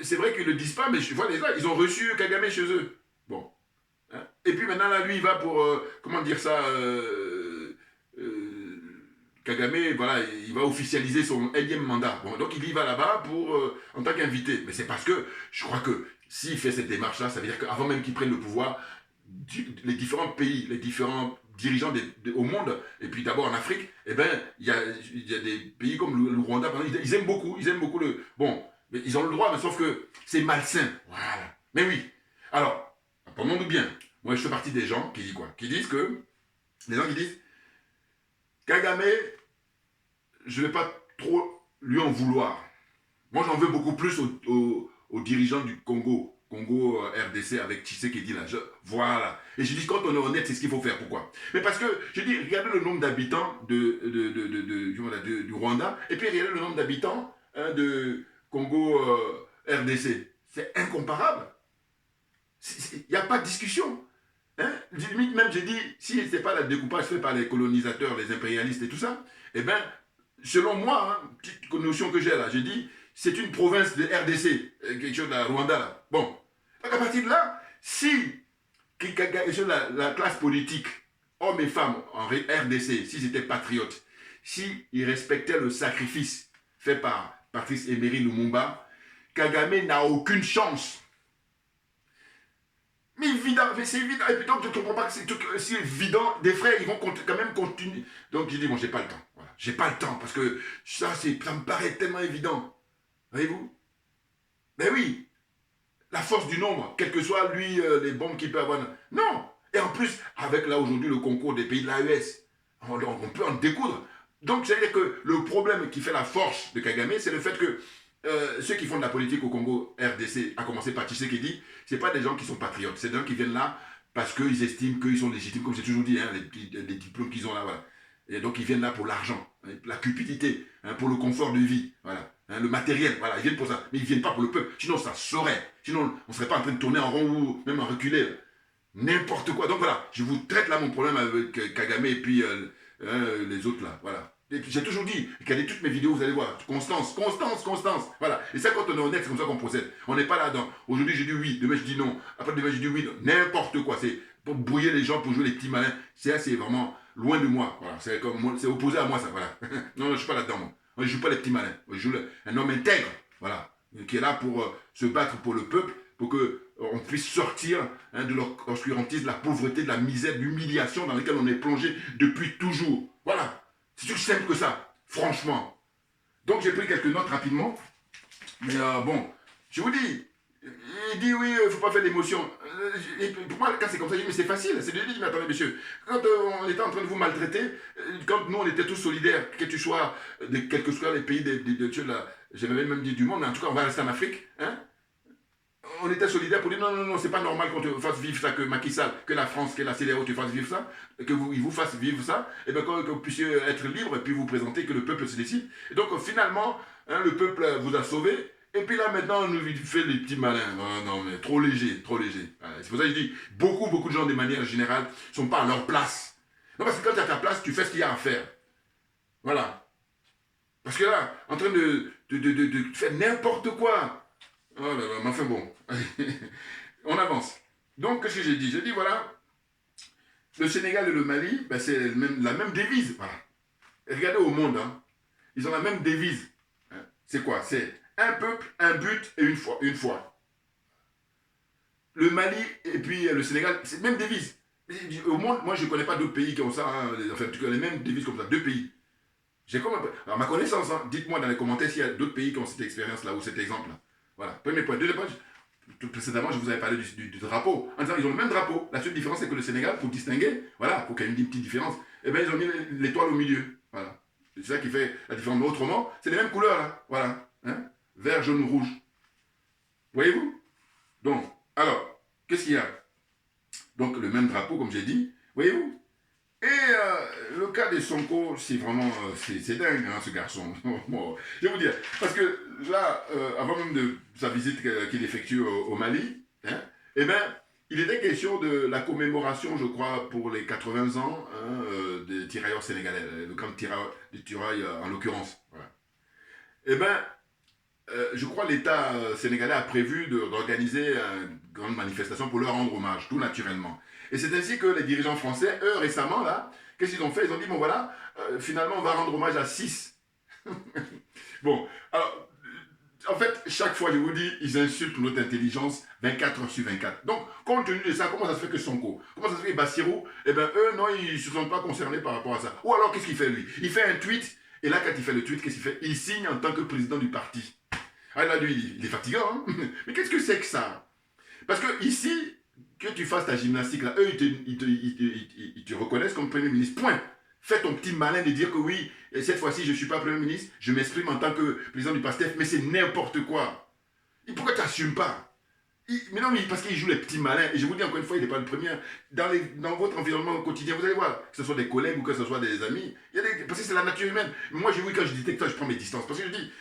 c'est vrai qu'ils le disent pas, mais je vois déjà, ils ont reçu Kagame chez eux. Bon. Hein? Et puis maintenant là, lui il va pour, comment dire ça, Kagame, voilà, il va officialiser son énième mandat. Bon, donc il y va là-bas pour, en tant qu'invité. Mais c'est parce que je crois que s'il fait cette démarche-là, ça veut dire qu'avant même qu'il prenne le pouvoir, les différents pays, les différents dirigeants au monde, et puis d'abord en Afrique, eh ben, il y a des pays comme le Rwanda, ils aiment beaucoup le... Bon, mais ils ont le droit, mais sauf que c'est malsain. Voilà. Mais oui. Alors, entendons-nous bien. Moi, je fais partie des gens qui disent quoi? Qui disent que... Les gens qui disent Kagame, je ne vais pas trop lui en vouloir. Moi, j'en veux beaucoup plus aux dirigeants du Congo RDC avec Tshisekedi là. Voilà. Et je dis, quand on est honnête, c'est ce qu'il faut faire. Pourquoi? Mais parce que, je dis, regardez le nombre d'habitants du Rwanda, et puis regardez le nombre d'habitants de Congo RDC. C'est incomparable. Il n'y a pas de discussion. Hein? Même, j'ai dit, si ce n'était pas le découpage fait par les colonisateurs, les impérialistes et tout ça, eh bien, selon moi, hein, petite notion que j'ai là, j'ai dit, c'est une province de RDC, quelque chose de Rwanda là. Bon. Donc à partir de là, si la classe politique, hommes et femmes en RDC, s'ils étaient patriotes, s'il respectait le sacrifice fait par Patrice Emery Lumumba, Kagame n'a aucune chance. Mais évident, c'est évident. Et puis donc, tu ne comprends pas que c'est évident. Des frères, ils vont quand même continuer. Donc, j'ai dit, bon, j'ai pas le temps. Voilà. J'ai pas le temps parce que ça me paraît tellement évident. Voyez-vous? Ben oui, la force du nombre, quel que soit lui, les bombes qu'il peut avoir. Non. Et en plus, avec là aujourd'hui le concours des pays de l'AES, on peut en découdre. Donc, c'est-à-dire que le problème qui fait la force de Kagame, c'est le fait que ceux qui font de la politique au Congo RDC, à commencer par Tshisekedi, ce n'est pas des gens qui sont patriotes. C'est des gens qui viennent là parce qu'ils estiment qu'ils sont légitimes, comme j'ai toujours dit, hein, les diplômes qu'ils ont là. Voilà. Et donc, ils viennent là pour l'argent, hein, la cupidité, hein, pour le confort de vie, voilà, hein, le matériel. Voilà, ils viennent pour ça. Mais ils ne viennent pas pour le peuple. Sinon, ça saurait. Sinon, on ne serait pas en train de tourner en rond ou même en reculer. N'importe quoi. Donc voilà, je vous traite là mon problème avec Kagame et puis les autres là. Voilà. J'ai toujours dit, regardez toutes mes vidéos, vous allez voir. Constance. Voilà. Et ça, quand on est honnête, c'est comme ça qu'on procède. On n'est pas là-dedans. Aujourd'hui, j'ai dit oui, demain, je dis non. Après, demain, je dis oui. N'importe quoi. C'est pour brouiller les gens, pour jouer les petits malins. C'est vraiment loin de moi. Voilà. C'est opposé à moi, ça. Voilà. Non, je ne suis pas là-dedans, moi. Je ne joue pas les petits malins. Je joue un homme intègre. Voilà. Qui est là pour se battre pour le peuple, pour qu'on puisse sortir de l'obscurantisme, de la pauvreté, de la misère, de l'humiliation dans laquelle on est plongé depuis toujours. Voilà. C'est aussi simple que ça, franchement. Donc j'ai pris quelques notes rapidement. Mais bon, je vous dis, il dit oui, il ne faut pas faire d'émotion. Et pour moi, quand c'est comme ça, je dis mais c'est facile. C'est de dire, mais attendez monsieur, quand on était en train de vous maltraiter, quand nous on était tous solidaires, que tu sois, quels que soient les pays de j'avais même dit du monde, mais en tout cas on va rester en Afrique, hein. On était solidaires pour dire non, c'est pas normal qu'on te fasse vivre ça, que Macky Sall, que la France, que la CEDEAO te fasse vivre ça, qu'ils vous fassent vivre ça, et bien que vous puissiez être libre et puis vous présenter, que le peuple se décide. Et donc finalement, hein, le peuple vous a sauvé, et puis là maintenant on nous fait les petits malins. Non mais trop léger. C'est pour ça que je dis, beaucoup de gens de manière générale ne sont pas à leur place. Non, parce que quand tu es à ta place, tu fais ce qu'il y a à faire. Voilà. Parce que là, en train de faire n'importe quoi. Oh là là, mais enfin bon, on avance. Donc, qu'est-ce que j'ai dit? J'ai dit, voilà, le Sénégal et le Mali, ben, c'est la même devise. Voilà. Et regardez au monde, hein, ils ont la même devise. Hein. C'est quoi? C'est un peuple, un but et une foi. Le Mali et puis le Sénégal, c'est la même devise. Au monde, moi, je ne connais pas d'autres pays qui ont ça. Hein, enfin, tu connais les mêmes devises comme ça, deux pays. J'ai comme alors, ma connaissance, hein, dites-moi dans les commentaires s'il y a d'autres pays qui ont cette expérience-là ou cet exemple-là. Voilà, premier point. Deuxième point, précédemment, je vous avais parlé du drapeau. En disant, ils ont le même drapeau. La seule différence, c'est que le Sénégal, pour distinguer, voilà, pour qu'il y ait une petite différence, eh bien, ils ont mis l'étoile au milieu. Voilà. C'est ça qui fait la différence. Mais autrement, c'est les mêmes couleurs, là. Voilà. Hein? Vert, jaune, rouge. Voyez-vous? Donc, alors, qu'est-ce qu'il y a? Donc, le même drapeau, comme j'ai dit. Voyez-vous? Et le cas de Sonko, c'est vraiment, c'est dingue, hein, ce garçon. Bon, je vais vous dire, parce que là, avant même de sa visite qu'il effectue au Mali, hein, eh bien, il était question de la commémoration, je crois, pour les 80 ans hein, des tirailleurs sénégalais, le camp de tirailleurs en l'occurrence. Voilà. Eh bien, je crois que l'État sénégalais a prévu d'organiser une grande manifestation pour leur rendre hommage, tout naturellement. Et c'est ainsi que les dirigeants français, eux, récemment, là, qu'est-ce qu'ils ont fait? Ils ont dit, bon voilà, finalement, on va rendre hommage à 6. Bon, alors, en fait, chaque fois, je vous dis, ils insultent notre intelligence 24 heures sur 24. Donc, compte tenu de ça, comment ça se fait que Sonko, comment ça se fait que Bassirou, eh bien, eux, non, ils ne se sont pas concernés par rapport à ça. Ou alors, qu'est-ce qu'il fait, lui? Il fait un tweet, et là, quand il fait le tweet, qu'est-ce qu'il fait? Il signe en tant que président du parti. Ah là, lui, il est fatigant, hein. Mais qu'est-ce que c'est que ça? Parce que ici, que tu fasses ta gymnastique là, eux, ils te reconnaissent comme Premier ministre. Point. Fais ton petit malin de dire que oui, cette fois-ci, je ne suis pas Premier ministre, je m'exprime en tant que président du PASTEF, mais c'est n'importe quoi. Et pourquoi tu n'assumes pas? Mais non, mais parce qu'il joue les petits malins. Et je vous dis encore une fois, il n'est pas le premier. Dans votre environnement quotidien, vous allez voir, que ce soit des collègues ou que ce soit des amis, parce que c'est la nature humaine. Mais moi, quand je détecte ça, je prends mes distances. Parce que je dis,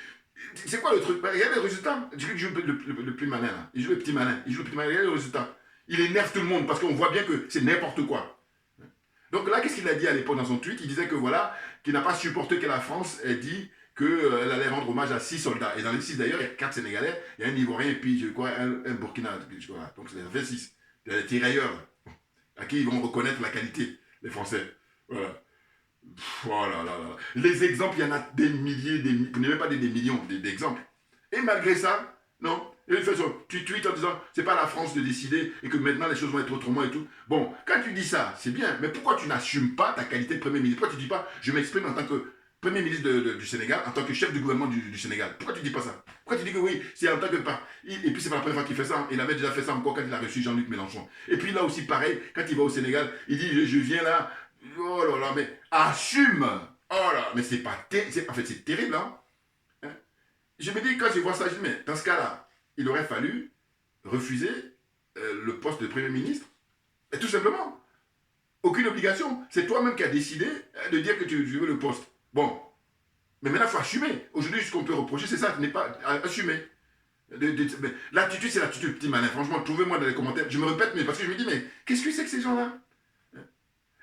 c'est quoi le truc? Regardez le résultat. Il joue le plus malin là. Il joue le petit malin. Regardez le résultat. Il énerve tout le monde parce qu'on voit bien que c'est n'importe quoi. Donc là, qu'est-ce qu'il a dit à l'époque dans son tweet? Il disait que voilà, qu'il n'a pas supporté que la France ait dit qu'elle allait rendre hommage à 6 soldats. Et dans les 6 d'ailleurs, il y a 4 Sénégalais, il y a un Ivoirien et puis je crois un Burkina. Voilà. Donc ça fait 6. Il y a des tirailleurs à qui ils vont reconnaître la qualité, les Français. Voilà. Oh là là là. Les exemples, il y en a des milliers, pour ne même pas des millions d'exemples. Et malgré ça, non. Et il fait ça. Tu tweets en disant, c'est pas la France de décider et que maintenant les choses vont être autrement et tout. Bon, quand tu dis ça, c'est bien, mais pourquoi tu n'assumes pas ta qualité de Premier ministre? Pourquoi tu dis pas, je m'exprime en tant que Premier ministre du Sénégal, en tant que chef du gouvernement du Sénégal? Pourquoi tu dis pas ça? Pourquoi tu dis que oui, c'est en tant que... Et puis c'est pas la première fois qu'il fait ça. Il avait déjà fait ça encore quand il a reçu Jean-Luc Mélenchon. Et puis là aussi, pareil, quand il va au Sénégal, il dit, je viens là, oh là là, mais assume! Oh là, mais c'est pas terrible. En fait, c'est terrible, hein? Je me dis, quand je vois ça, je dis, mais dans ce cas-là, il aurait fallu refuser le poste de Premier ministre. Et tout simplement. Aucune obligation. C'est toi-même qui as décidé de dire que tu veux le poste. Bon. Mais maintenant, il faut assumer. Aujourd'hui, ce qu'on peut reprocher, c'est ça, n'est pas assumer. L'attitude, c'est l'attitude petit malin. Franchement, trouvez-moi dans les commentaires. Je me répète, mais parce que je me dis, mais qu'est-ce que c'est que ces gens-là?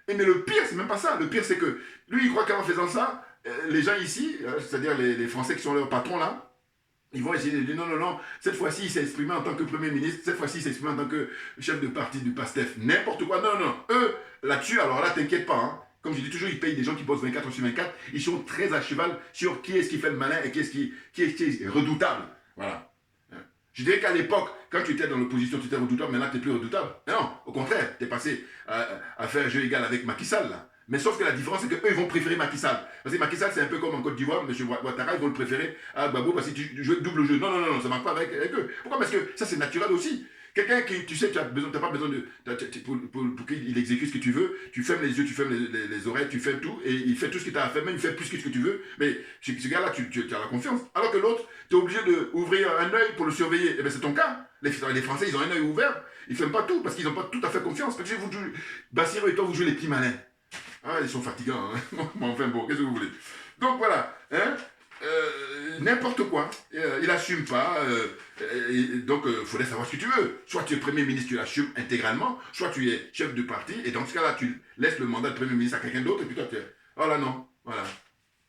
Et mais le pire, c'est même pas ça. Le pire, c'est que lui, il croit qu'en faisant ça, les gens ici, c'est-à-dire les Français qui sont leurs patrons là, ils vont essayer de dire non, non, non, cette fois-ci, il s'est exprimé en tant que Premier ministre, cette fois-ci, il s'est exprimé en tant que chef de parti du PASTEF, n'importe quoi. Non, non, non. Eux, là-dessus, alors là, t'inquiète pas. Hein. Comme je dis toujours, ils payent des gens qui bossent 24 sur 24. Ils sont très à cheval sur qui est-ce qui fait le malin et qui est redoutable. Voilà. Je dirais qu'à l'époque, quand tu étais dans l'opposition, tu étais redoutable, maintenant tu n'es plus redoutable. Mais non, au contraire, tu es passé à faire jeu égal avec Macky Sall. Là. Mais sauf que la différence, c'est qu'eux, ils vont préférer Macky Sall. Parce que Macky Sall, c'est un peu comme en Côte d'Ivoire, M. Ouattara, ils vont le préférer à Gbagbo parce que tu joues double jeu. Non, non, non, non, ça ne marche pas avec eux. Pourquoi? Parce que ça, c'est naturel aussi. Quelqu'un qui, tu sais, tu n'as pas besoin de. Pour qu'il exécute ce que tu veux, tu fermes les yeux, tu fermes les oreilles, tu fermes tout, et il fait tout ce que tu as à faire, même il fait plus que ce que tu veux, mais ce gars-là, tu as la confiance. Alors que l'autre, tu es obligé d'ouvrir un œil pour le surveiller. Et bien, c'est ton cas. Les Français, ils ont un œil ouvert, ils ne ferment pas tout, parce qu'ils n'ont pas tout à fait confiance. Parce que Bassirou et toi, vous jouez les petits malins. Ah, ils sont fatigants, hein. Enfin bon, qu'est-ce que vous voulez? Donc voilà, hein. N'importe quoi. Il n'assume pas. Donc, il faudrait savoir ce que tu veux. Soit tu es Premier ministre, tu l'assumes intégralement, soit tu es chef de parti, et dans ce cas-là, tu laisses le mandat de Premier ministre à quelqu'un d'autre, et puis toi, tu es... Oh là non, voilà.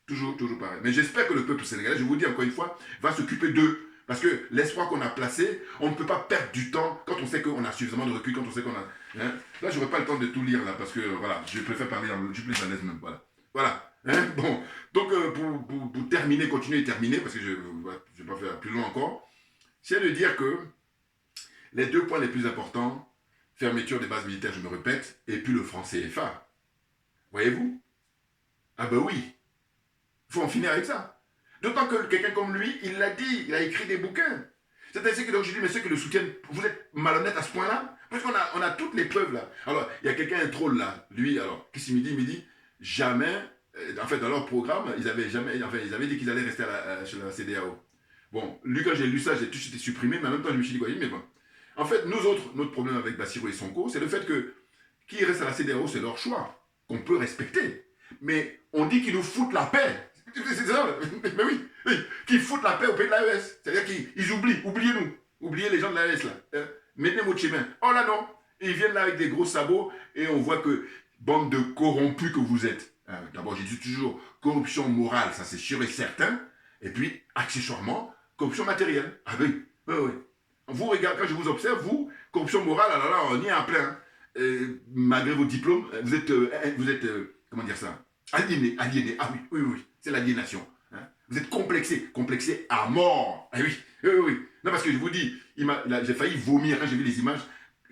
Toujours pareil. Mais j'espère que le peuple sénégalais, je vous dis encore une fois, va s'occuper d'eux. Parce que l'espoir qu'on a placé, on ne peut pas perdre du temps quand on sait qu'on a suffisamment de recul, quand on sait qu'on a... Hein? Là, je n'aurai pas le temps de tout lire, là, parce que, voilà, je préfère parler, je suis plus à l'aise même, voilà. Voilà. Hein? Bon, donc pour terminer, continuer et terminer, parce que je ne vais pas faire plus long encore, c'est de dire que les deux points les plus importants, fermeture des bases militaires, je me répète, et puis le franc CFA. Voyez-vous? Ah ben oui, il faut en finir avec ça. D'autant que quelqu'un comme lui, il l'a dit, il a écrit des bouquins. C'est ainsi que donc je dis, mais ceux qui le soutiennent, vous êtes malhonnêtes à ce point-là? Parce qu'on a toutes les preuves là. Alors, il y a quelqu'un, un troll là, lui, alors, qu'est-ce qu'il me dit? Il me dit, jamais, en fait, dans leur programme, ils avaient dit qu'ils allaient rester chez la CEDEAO. Bon, lui, quand j'ai lu ça, j'ai tout de suite supprimé, mais en même temps, je me suis dit, quoi, mais bon. En fait, nous autres, notre problème avec Bassirou et Sonko, c'est le fait que qui reste à la CEDEAO, c'est leur choix, qu'on peut respecter. Mais on dit qu'ils nous foutent la paix. C'est ça, mais oui, qu'ils foutent la paix au pays de l'AES. C'est-à-dire qu'ils oubliez-nous. Oubliez les gens de l'AES, là. Mettez votre chemin. Oh là non, ils viennent là avec des gros sabots et on voit que, bande de corrompus que vous êtes. D'abord, j'ai dit toujours, corruption morale, ça c'est sûr et certain. Et puis, accessoirement, corruption matérielle. Ah oui, oui, oui. Vous regardez, quand je vous observe, vous, corruption morale, alors là, on y est en plein. Malgré vos diplômes, vous êtes comment dire ça? Aliéné. Ah oui, c'est l'aliénation. Hein? Vous êtes complexé à mort. Ah oui. Non, parce que je vous dis, j'ai failli vomir quand j'ai vu les images.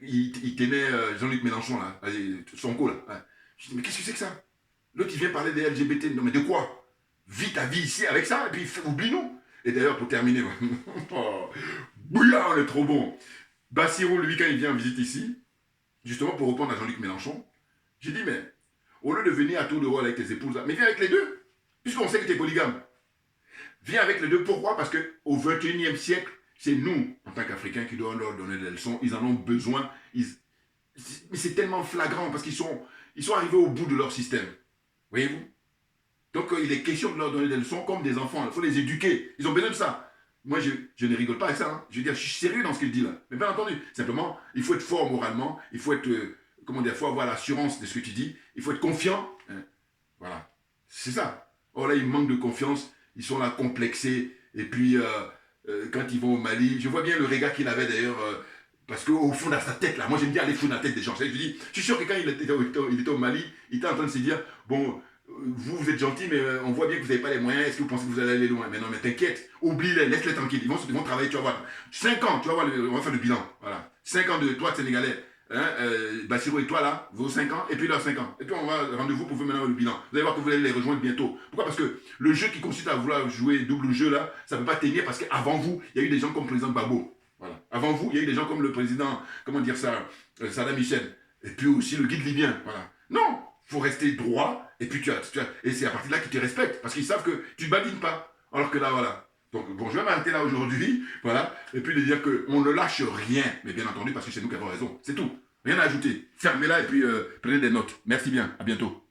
Il tenait Jean-Luc Mélenchon, là, Sonko, là. Hein? Je dis, mais qu'est-ce que c'est que ça? L'autre, il vient parler des LGBT. Non, mais de quoi? Vis ta vie ici avec ça, et puis oublie-nous. Et d'ailleurs, pour terminer, bouillard, on est trop bon. Bassirou, lui, quand il vient en visite ici, justement pour répondre à Jean-Luc Mélenchon, j'ai dit, mais au lieu de venir à tour de rôle avec tes épouses, mais viens avec les deux, puisqu'on sait que tu es polygame. Viens avec les deux, pourquoi? Parce qu'au XXIe siècle, c'est nous, en tant qu'Africains, qui devons leur donner des leçons, ils en ont besoin, mais c'est tellement flagrant, parce qu'ils sont arrivés au bout de leur système. Voyez-vous? Donc il est question de leur donner des leçons comme des enfants, il faut les éduquer, ils ont besoin de ça. Moi, je ne rigole pas avec ça, hein. Je veux dire, je suis sérieux dans ce qu'il dit là. Mais bien entendu, simplement, il faut être fort moralement, il faut être... il faut avoir l'assurance de ce que tu dis, il faut être confiant. Hein. Voilà, c'est ça. Oh là, ils manquent de confiance, ils sont là complexés, et puis quand ils vont au Mali, je vois bien le regard qu'il avait d'ailleurs, parce qu'au fond de sa tête, là, moi j'aime bien aller foutre dans la tête des gens. Je dis, je suis sûr que quand il était au Mali, il était en train de se dire, bon, vous êtes gentil, mais on voit bien que vous n'avez pas les moyens. Est-ce que vous pensez que vous allez aller loin? Mais non, mais t'inquiète, oublie-les, laisse-les tranquilles. Ils vont travailler, tu vas voir. 5 ans, tu vas voir, on va faire le bilan. Voilà. 5 ans de toi, Sénégalais. Hein, Bassirou et toi là, vos 5 ans, et puis leurs 5 ans. Et puis on va rendez-vous pour faire maintenant le bilan. Vous allez voir que vous allez les rejoindre bientôt. Pourquoi? Parce que le jeu qui consiste à vouloir jouer double jeu là, ça ne peut pas tenir parce qu'avant vous, il y a eu des gens comme le président Gbagbo. Voilà. Avant vous, il y a eu des gens comme le président, comment dire ça, Saddam Hussein. Et puis aussi le guide libyen. Voilà. Non, il faut rester droit, et puis et c'est à partir de là qu'ils te respectent, parce qu'ils savent que tu ne badines pas. Alors que là, voilà. Donc, bon, je vais m'arrêter là aujourd'hui, voilà, et puis de dire qu'on ne lâche rien, mais bien entendu, parce que c'est nous qui avons raison, c'est tout. Rien à ajouter. Fermez-la et puis prenez des notes. Merci bien, à bientôt.